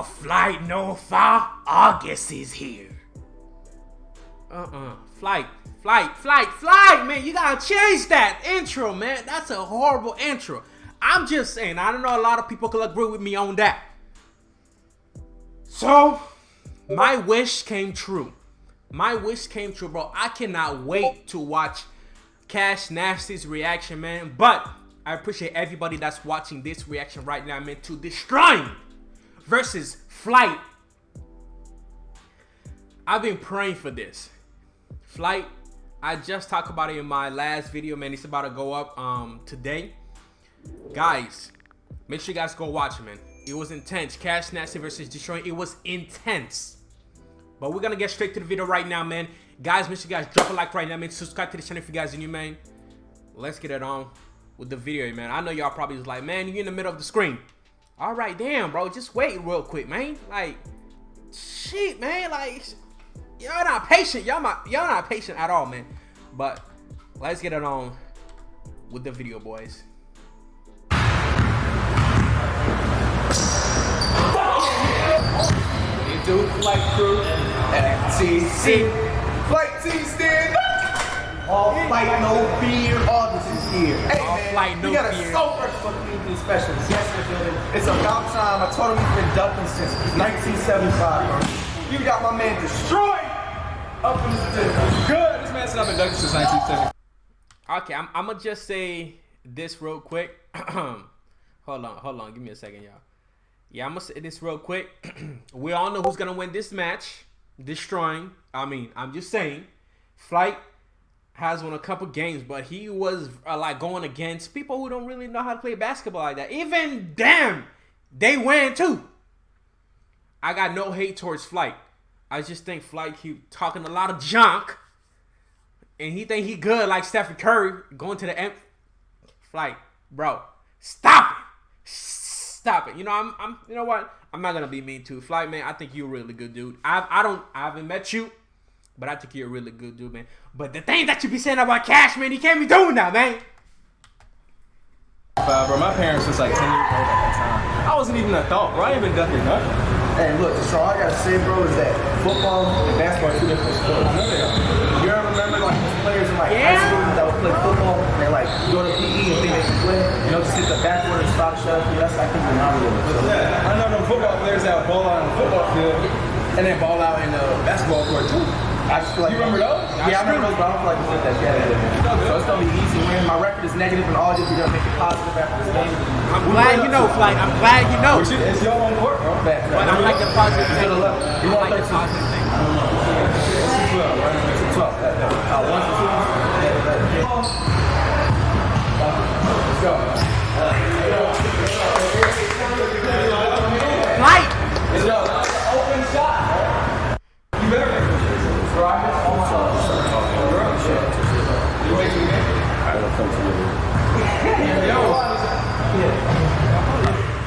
Flight no fire, August is here. Flight, man, you gotta change that intro, man. That's a horrible intro. I'm just saying, I don't know, a lot of people could agree with me on that. So, my wish came true. My wish came true, bro. I cannot wait to watch Cash Nasty's reaction, man. But I appreciate everybody that's watching this reaction right now, man, to Deestroying versus Flight. I've been praying for this. Flight, I just talked about it in my last video, man. It's about to go up today. Guys, make sure you guys go watch it, man. It was intense. Cash Nasty versus Deestroying. It was intense. But we're gonna get straight to the video right now, man. Guys, make sure you guys drop a like right now, man. Subscribe to the channel if you guys are new, man. Let's get it on with the video, man. I know y'all probably was like, man, you're in the middle of the screen. All right, damn, bro. Just wait real quick, man. Like, shit, man. Like, y'all not patient. Y'all not patient at all, man. But let's get it on with the video, boys. Do Flight crew FTC. Flight T stand up. All flight, no fear. August is here. Hey, all man, flight, no we got fear. a so first fucking evening special. It's about time. I told him he's been ducking since 1975, bro. You got my man Deestroying up in this business. Good. This man's been ducking since 1970. Okay, I'm gonna just say this real quick. Hold on. Give me a second, y'all. Yeah, I'm gonna say this real quick. We all know who's gonna win this match. Deestroying. I mean, I'm just saying. Flight has won a couple games, but he was like going against people who don't really know how to play basketball like that. Even them, they win too. I got no hate towards Flight. I just think Flight keep talking a lot of junk, and he think he good like Stephen Curry going to the end. Flight, bro, stop it. Stop it. You know, you know what? I'm not gonna be mean to Flight, man. I think you're a really good dude. I haven't met you, but I think you're a really good dude, man. But the things that you be saying about Cash, man, you can't be doing that, man. Bro, my parents was like 10 years old at that time. I wasn't even a thought, bro. I ain't even ducking nothing. Hey, look, so all I gotta say, bro, is that football and basketball are two different sports. You ever remember like players in like high school that would play football and they like go to PE and think they can play? You know, just hit the backward and stop shut. That's I think phenomenal. Yeah, I know them football players that ball out on the football field and then ball out in the basketball court too. I just feel like you remember those? Yeah, I remember those, but I don't feel like it's like that. Yeah. So it's gonna be easy win. My record is negative in August. We're gonna make it positive after this game. I'm glad you know, Flight. I'm glad you know. It's your own court, bro. But I like the positive thing. I like the positive thing. It's 12, right? It's 12. Once or two. Let's go. Flight. Let's go. Open shot. You better make this. Right? Oh my God. You wait till you make it. I will come to you.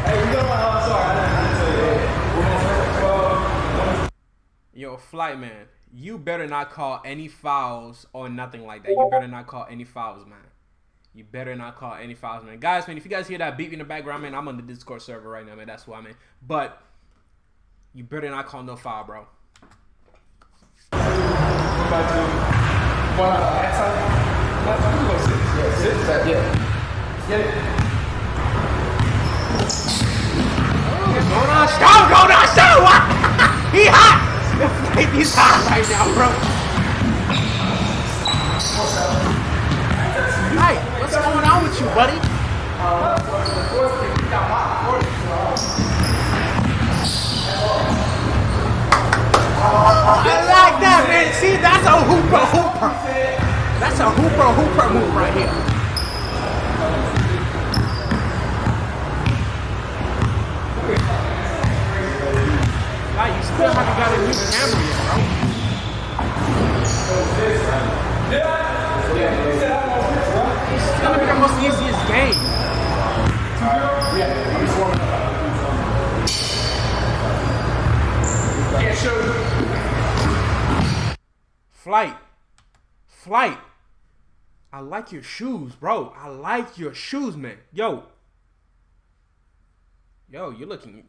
Hey, we got my sorry. Yo, Flight, man, you better not call any fouls or nothing like that. You better not call any fouls, man. You better not call any fouls, man. Guys, man, if you guys hear that beat in the background, man, I'm on the Discord server right now, man. That's why, man. But you better not call no foul, bro. Go down, stop! He hot! He's hot right now, bro. Hey, what's going on with you, buddy? I like that, man. See, that's a hooper. That's a hooper move right here. Like, you still haven't got a new camera yet, bro. It's gonna be the most easiest game. Flight. I like your shoes, bro. I like your shoes, man. Yo, you're looking,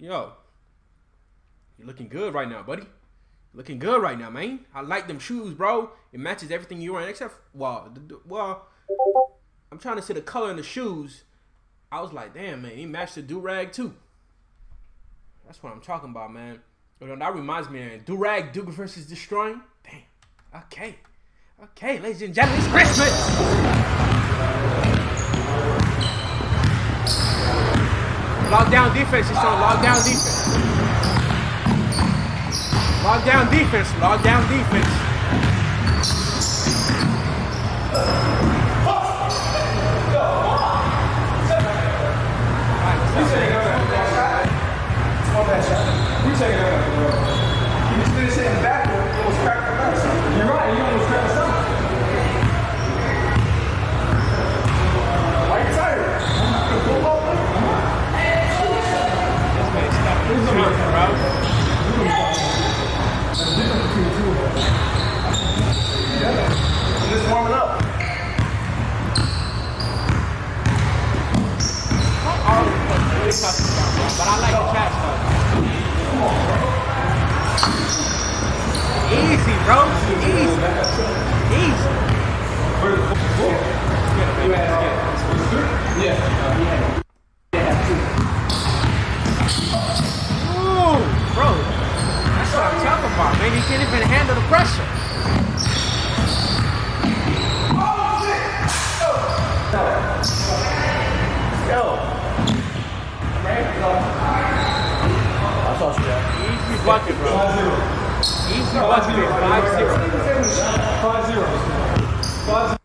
You're looking good right now, buddy. Looking good right now, man. I like them shoes, bro. It matches everything you're wearing except, well, I'm trying to see the color in the shoes. I was like, damn, man, he matched the do-rag too. That's what I'm talking about, man. That reminds me, man. Do-rag, Duke versus Deestroying. Damn. Okay, ladies and gentlemen, it's Christmas. Lockdown defense is on. Lockdown defense. Lockdown defense. Lockdown defense. You take it out. You just finish it in the back, you almost cracked the back. You're right, you almost cracked the stomach. Why are you tired? You a football player? I'm just warming up. But I like the catch though. Easy, bro. Easy. Yeah. Ooh, bro. That's what I'm talking about, man. He can't even handle the pressure. I thought you that. Easy bucket, bro. 5-0. Easy bucket, 5-0. 5-0.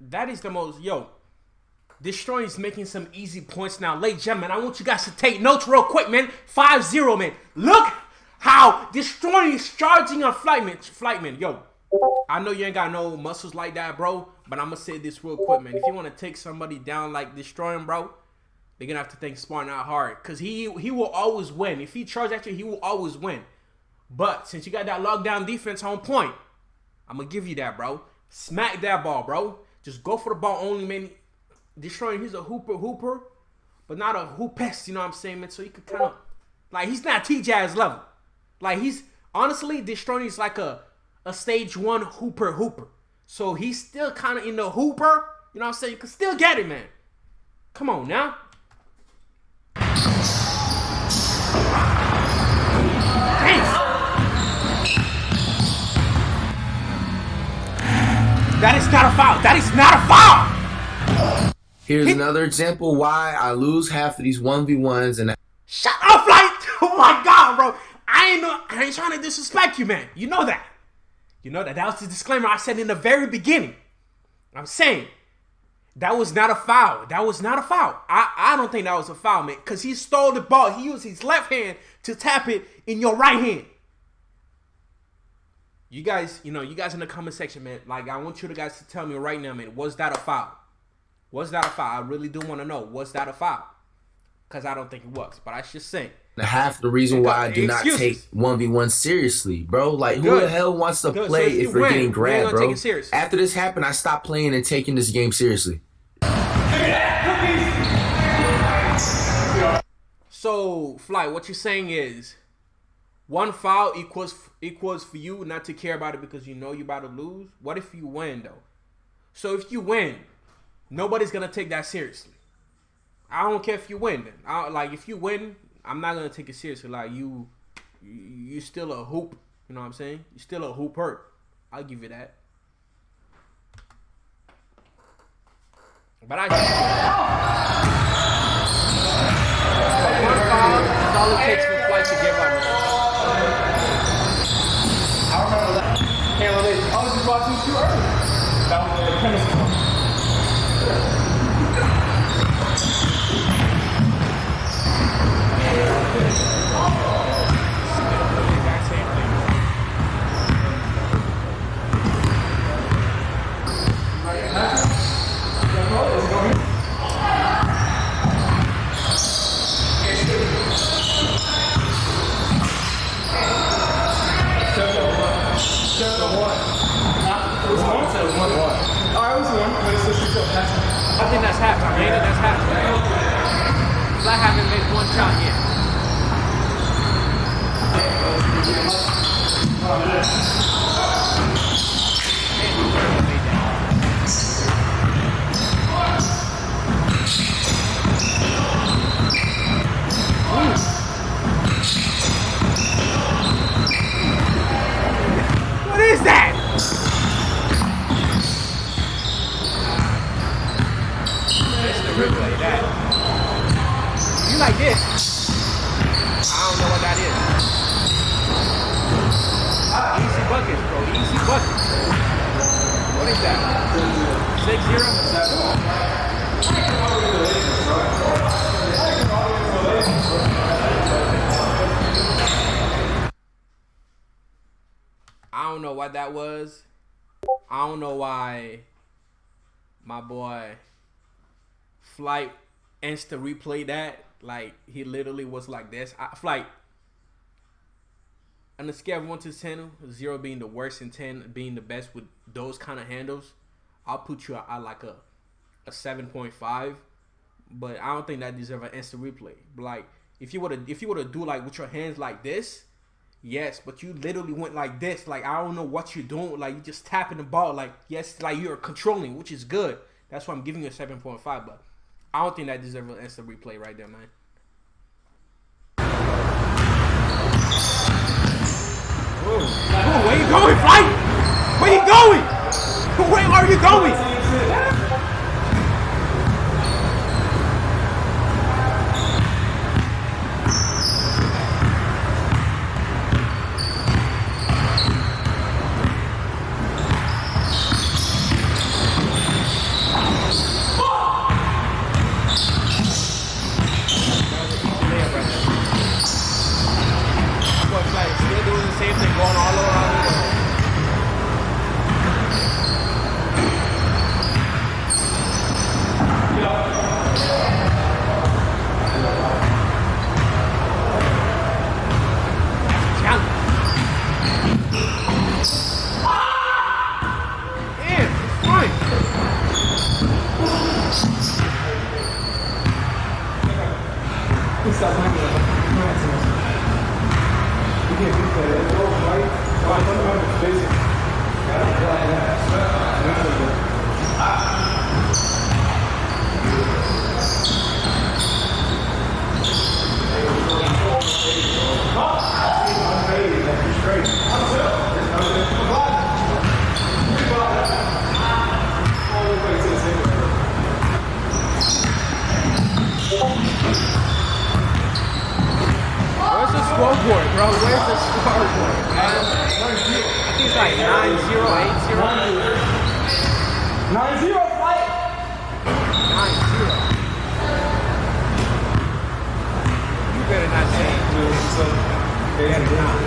That is the most, Deestroying is making some easy points now. Ladies and gentlemen, I want you guys to take notes real quick, man. 5-0, man. Look how Deestroying is charging on Flightman. Yo, I know you ain't got no muscles like that, bro, but I'm going to say this real quick, man. If you want to take somebody down like Deestroying, bro, they're going to have to think smart, not hard, because he will always win. If he charges at you, he will always win. But since you got that lockdown defense on point, I'm going to give you that, bro. Smack that ball, bro. Just go for the ball only, man. Deestroying, he's a hooper, but not a hoopest, you know what I'm saying, man? So you could kind of, like, he's not T-Jazz level. Like, honestly, Deestroying is like a stage 1 hooper. So he's still kind of in the hooper, you know what I'm saying? You can still get it, man. Come on, now. That is not a foul. That is not a foul. Here's another example why I lose half of these 1v1s and shut up, like, oh my God, bro. I ain't trying to disrespect you, man. You know that. That was the disclaimer I said in the very beginning. I'm saying that was not a foul. That was not a foul. I don't think that was a foul, man, because he stole the ball. He used his left hand to tap it in your right hand. You guys in the comment section, man, like, I want you guys to tell me right now, man, was that a foul? Was that a foul? I really do want to know, was that a foul? Because I don't think it was, but I should say. half the reason why I do not take 1v1 seriously, bro. Like, who the hell wants to play if we're getting grabbed, bro? After this happened, I stopped playing and taking this game seriously. So, Fly, what you're saying is, one foul equals for you not to care about it because you know you're about to lose? What if you win, though? So if you win, nobody's going to take that seriously. I don't care if you win, then. Like, if you win, I'm not going to take it seriously. Like, you still a hoop. You know what I'm saying? You're still a hooper. I'll give you that. But one foul is all it takes for Flight to give up, man. I remember that. Can't relate. I was just watching too early. That was the chemistry. I think that's half. I mean, that's half. Fly haven't made you like this. I don't know what that is. Easy buckets, bro. Easy buckets. What is that? 6-0? I don't know what that was. I don't know why my boy Flight insta replay that. Like, he literally was like this. Flight, on a scale of 1 to 10, 0 being the worst and 10 being the best with those kind of handles, I'll put you at like a 7.5. But I don't think that deserves an instant replay. But like, if you were to do like with your hands like this, yes, but you literally went like this. Like, I don't know what you're doing. Like, you just tapping the ball. Like, yes, like you're controlling, which is good. That's why I'm giving you a 7.5. But I don't think that deserves an instant replay right there, man. Oh, where you going, Flight? Where you going? Where are you going? Scoreboard, bro. Where's the scoreboard, man? I think it's like 9-0, 8-0. 9-0, Flight. 9-0. You better not say it, dude. You better not.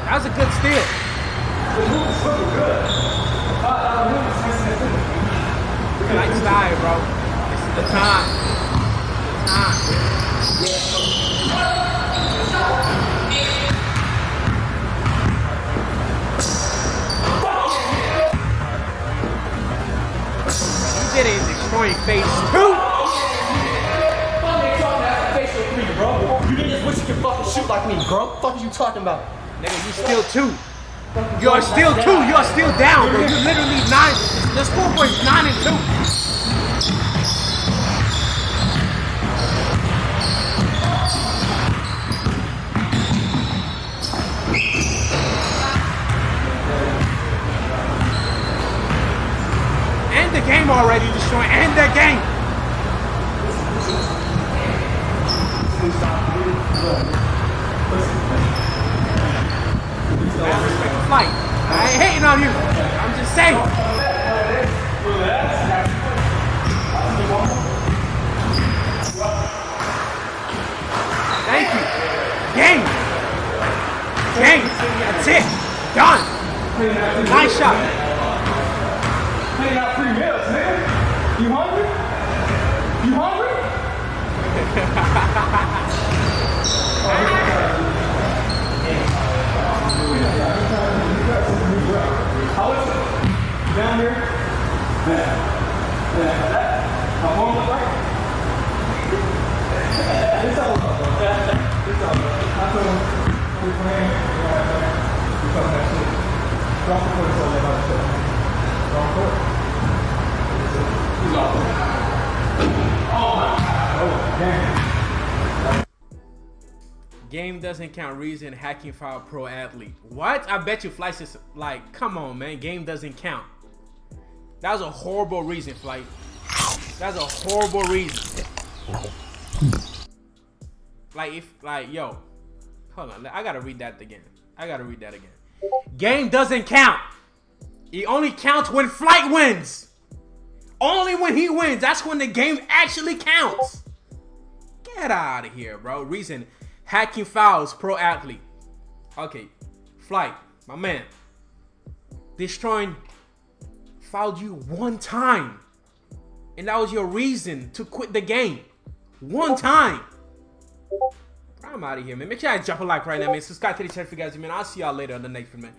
That was a good steal. Nice style, bro. This is the time. You did it in Deestroying phase 2. Bro, you niggas wish you could fucking shoot like me, bro. What the fuck are you talking about? Nigga, you still 2. You are still 2. You are still down, bro. You're literally 9. The scoreboard is 9-2. End the game already, Deestroying. End the game. Man, respect the fight. I ain't hating on you. I'm just saying. Thank you. Game. That's it. Done. Nice shot. Paying out free meals, nigga. You hungry? You hungry? How is it? Down here? Yeah. How long was it? It's all up. It's all up. I told him, we're playing. We're talking that shit. Drop the court, so about shit. Drop the court. He's off. Game doesn't count. Reason hacking foul pro athlete. What? I bet you Flight is like, come on, man. Game doesn't count. That was a horrible reason, Flight. That's a horrible reason. Like, if, like, yo. Hold on. I gotta read that again. Game doesn't count. It only counts when Flight wins. Only when he wins. That's when the game actually counts. Get out of here, bro. Reason hacking fouls pro athlete. Okay. Flight, my man. Deestroying fouled you one time. And that was your reason to quit the game. One time. I'm out of here, man. Make sure you guys drop a like right now, man. Subscribe to the channel for you guys, man. I'll see y'all later on the next one, man.